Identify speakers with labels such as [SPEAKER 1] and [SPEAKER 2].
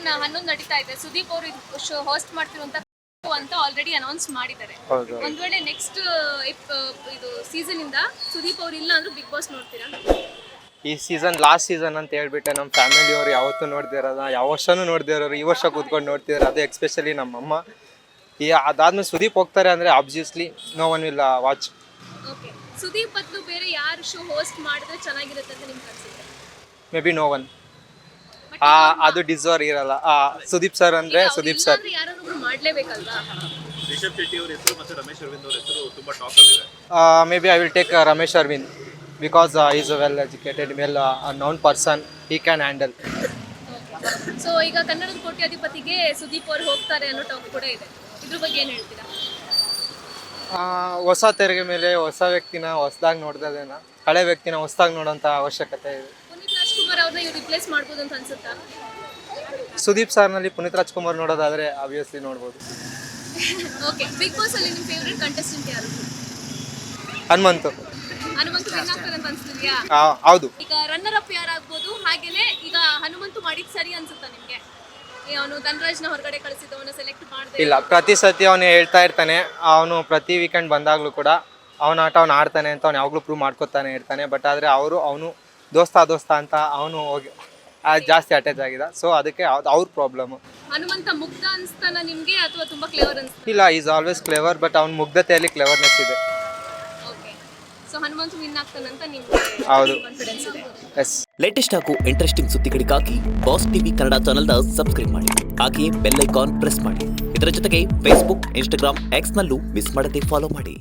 [SPEAKER 1] 11 ನಡೀತಾ ಇದೆ. ಸುದೀಪ್ ಅವರು ಶೋ ಹೋಸ್ಟ್ ಮಾಡ್ತಿರುವಂತ ಅಂತ ಆಲ್ರೆಡಿ ಅನೌನ್ಸ್ ಮಾಡಿದ್ದಾರೆ. ಒಂದ್ ವೇಳೆ ನೆಕ್ಸ್ಟ್ ಇದು ಸೀಸನ್ ಇಂದ ಸುದೀಪ್ ಅವರು ಇಲ್ಲ ಅಂದ್ರೆ ಬಿಗ್ ಬಾಸ್ ನೋಡ್ತೀರಾ?
[SPEAKER 2] ಈ ಸೀಸನ್ ಲಾಸ್ಟ್ ಸೀಸನ್ ಅಂತ ಹೇಳ್ಬಿಟ್ಟೆ ನಮ್ಮ ಫ್ಯಾಮಿಲಿಯವರು ಯಾವತ್ತೂ ನೋಡ್ದಿರೋದ, ಯಾವ ವರ್ಷನೂ ನೋಡ್ದಿರೋರು ಈ ವರ್ಷ ಕೂತ್ಕೊಂಡು ನೋಡ್ತಿದ್ದಾರೆ. ಅದು ಎಕ್ಸ್ಪೆಷಲಿ ನಮ್ಮಮ್ಮ. ಅದಾದ್ಮೇಲೆ ಸುದೀಪ್ ಹೋಗ್ತಾರೆ ಅಂದರೆ obviously no one will watch.
[SPEAKER 1] Okay, Sudeep ಬದಲು ಬೇರೆ ಯಾರು ಶೋ ಹೋಸ್ಟ್ ಮಾಡಿದ್ರೆ ಚೆನ್ನಾಗಿರುತ್ತೆ ಅಂತ ನಿಮ್ಗೆ ಅನ್ಸುತ್ತೆ?
[SPEAKER 2] Maybe no one. ಅದು ಡಿಸರ್ವ್ ಇರಲ್ಲ. ಸುದೀಪ್ ಸರ್ ಅಂದರೆ ಸುದೀಪ್ ಸರ್
[SPEAKER 1] ಯಾರಾದ್ರೂ ಮಾಡ್ಲೇಬೇಕಲ್ವಾ?
[SPEAKER 3] ರಿಷಬ್ ಶೆಟ್ಟಿ ಅವರ ಹೆಸರು ಮತ್ತು ರಮೇಶ್ ಅರವಿಂದ್ ಅವರ ಹೆಸರು ತುಂಬ ಟಾಪ್ ಅಲ್ಲಿದೆ.
[SPEAKER 2] Maybe I will take Ramesh Aravind because is a well educated, well known person, he can handle.
[SPEAKER 1] So ಈಗ ಕನ್ನಡದ ಕೋಟ್ಯಾಧಿಪತಿಗೆ ಸುದೀಪ್ ಅವರು ಹೋಗ್ತಾರೆ ಅನ್ನೋ ಟಾಕ್ ಕೂಡ ಇದೆ. ಇದ್ರ ಬಗ್ಗೆ ಏನು ಹೇಳ್ತೀರಾ?
[SPEAKER 2] ಹೊಸ ತೆರಿಗೆ ಮೇಲೆ ಹೊಸ ವ್ಯಕ್ತಿನ ಹೊಸದಾಗಿ ನೋಡ್ದದೇನ, ಹಳೆ ವ್ಯಕ್ತಿನ ಹೊಸದಾಗಿ ನೋಡೋಂಥ ಅವಶ್ಯಕತೆ ಇದೆ.
[SPEAKER 1] ಪುನೀತ್ ರಾಜ್ಕುಮಾರ್ ಅವ್ರನ್ನ ಇವ್ರು ರಿಪ್ಲೇಸ್ ಮಾಡ್ಬೋದು ಅಂತ ಅನ್ಸುತ್ತಾ?
[SPEAKER 2] ಸುದೀಪ್ ಸರ್ನಲ್ಲಿ ಪುನೀತ್ ರಾಜ್ಕುಮಾರ್ ನೋಡೋದಾದ್ರೆ ಆಬ್ವಿಯಸ್ಲಿ ನೋಡ್ಬೋದು.
[SPEAKER 1] ಓಕೆ, ಬಿಗ್ ಬಾಸ್ ಅಲ್ಲಿ ನಿಮ್ಮ ಫೇವರೇಟ್ ಕಂಟೆಸ್ಟೆಂಟ್ ಯಾರು?
[SPEAKER 2] ಹನುಮಂತು
[SPEAKER 1] ವಿನ್ ಆಗ್ತಾರೆ ಅಂತ ಅನ್ಸ್ತಿದ್ಯಾ?
[SPEAKER 2] ಹೌದು.
[SPEAKER 1] ಈಗ ರನ್ನರ್ ಅಪ್ ಯಾರಾಗ್ಬೋದು? ಹಾಗೇನೆ ಈಗ ಹನುಮಂತು ಮಾಡಿದ್ ಸರಿ ಅನ್ಸುತ್ತಾ ನಿಮ್ಗೆ? ಅವನು ಧನರಾಜ್ನ ಹೊರಗಡೆ ಕಳಿಸಿದವನ್ನ ಸೆಲೆಕ್ಟ್ ಮಾಡಿದೆ
[SPEAKER 2] ಇಲ್ಲ, ಪ್ರತಿ ಸತಿ ಅವನು ಹೇಳ್ತಾ ಇರ್ತಾನೆ, ಅವನು ಪ್ರತಿ ವೀಕೆಂಡ್ ಬಂದಾಗಲೂ ಕೂಡ ಅವನ ಆಟ ಅವ್ನು ಆಡ್ತಾನೆ ಅಂತ ಅವ್ನು ಯಾವಾಗಲೂ ಪ್ರೂವ್ ಮಾಡ್ಕೊತಾನೆ ಇರ್ತಾನೆ. ಬಟ್ ಆದರೆ ಅವನು ದೋಸ್ತ ಅಂತ ಅವನು ಹೋಗಿ ಜಾಸ್ತಿ ಅಟ್ಯಾಚ್ ಆಗಿದೆ. ಸೊ ಅದಕ್ಕೆ ಅವ್ರ ಪ್ರಾಬ್ಲಮ್.
[SPEAKER 1] ಹನುಮಂತ ಮುಗ್ಧ ಅನ್ಸ್ತಾನ ನಿಮ್ಗೆ ಅಥವಾ ತುಂಬಾ ಕ್ಲೇವರ್ ಅನ್ಸ್ತಾನ?
[SPEAKER 2] ಇಲ್ಲ, ಈಸ್ ಆಲ್ವೇಸ್ ಕ್ಲೇವರ್, ಬಟ್ ಅವ್ನ ಮುಗ್ಧತೆಯಲ್ಲಿ ಕ್ಲೇವರ್ನೆಸ್ ಇದೆ.
[SPEAKER 1] ಓಕೆ, ಸೊ ಹನುಮಂತ ವಿನ್ ಆಗ್ತಾನಂತ ನಿಮ್ಗೆ
[SPEAKER 2] ಹೌದು,
[SPEAKER 1] ಕಾನ್ಫಿಡೆನ್ಸ್ ಇದೆ?
[SPEAKER 2] ಎಸ್.
[SPEAKER 4] ಲೇಟೆಸ್ಟ್ ಹಾಗೂ ಇಂಟ್ರೆಸ್ಟಿಂಗ್ ಸುದ್ದಿಗಳಿಗಾಗಿ ಬಾಸ್ ಟಿವಿ ಕನ್ನಡ ಚಾನೆಲ್ನ ಸಬ್ಸ್ಕ್ರೈಬ್ ಮಾಡಿ, ಹಾಗೆಯೇ ಬೆಲ್ ಐಕಾನ್ ಪ್ರೆಸ್ ಮಾಡಿ. ಇದರ ಜೊತೆಗೆ ಫೇಸ್ಬುಕ್, ಇನ್ಸ್ಟಾಗ್ರಾಮ್, ಎಕ್ಸ್ ನಲ್ಲೂ ಮಿಸ್ ಮಾಡದೆ ಫಾಲೋ ಮಾಡಿ.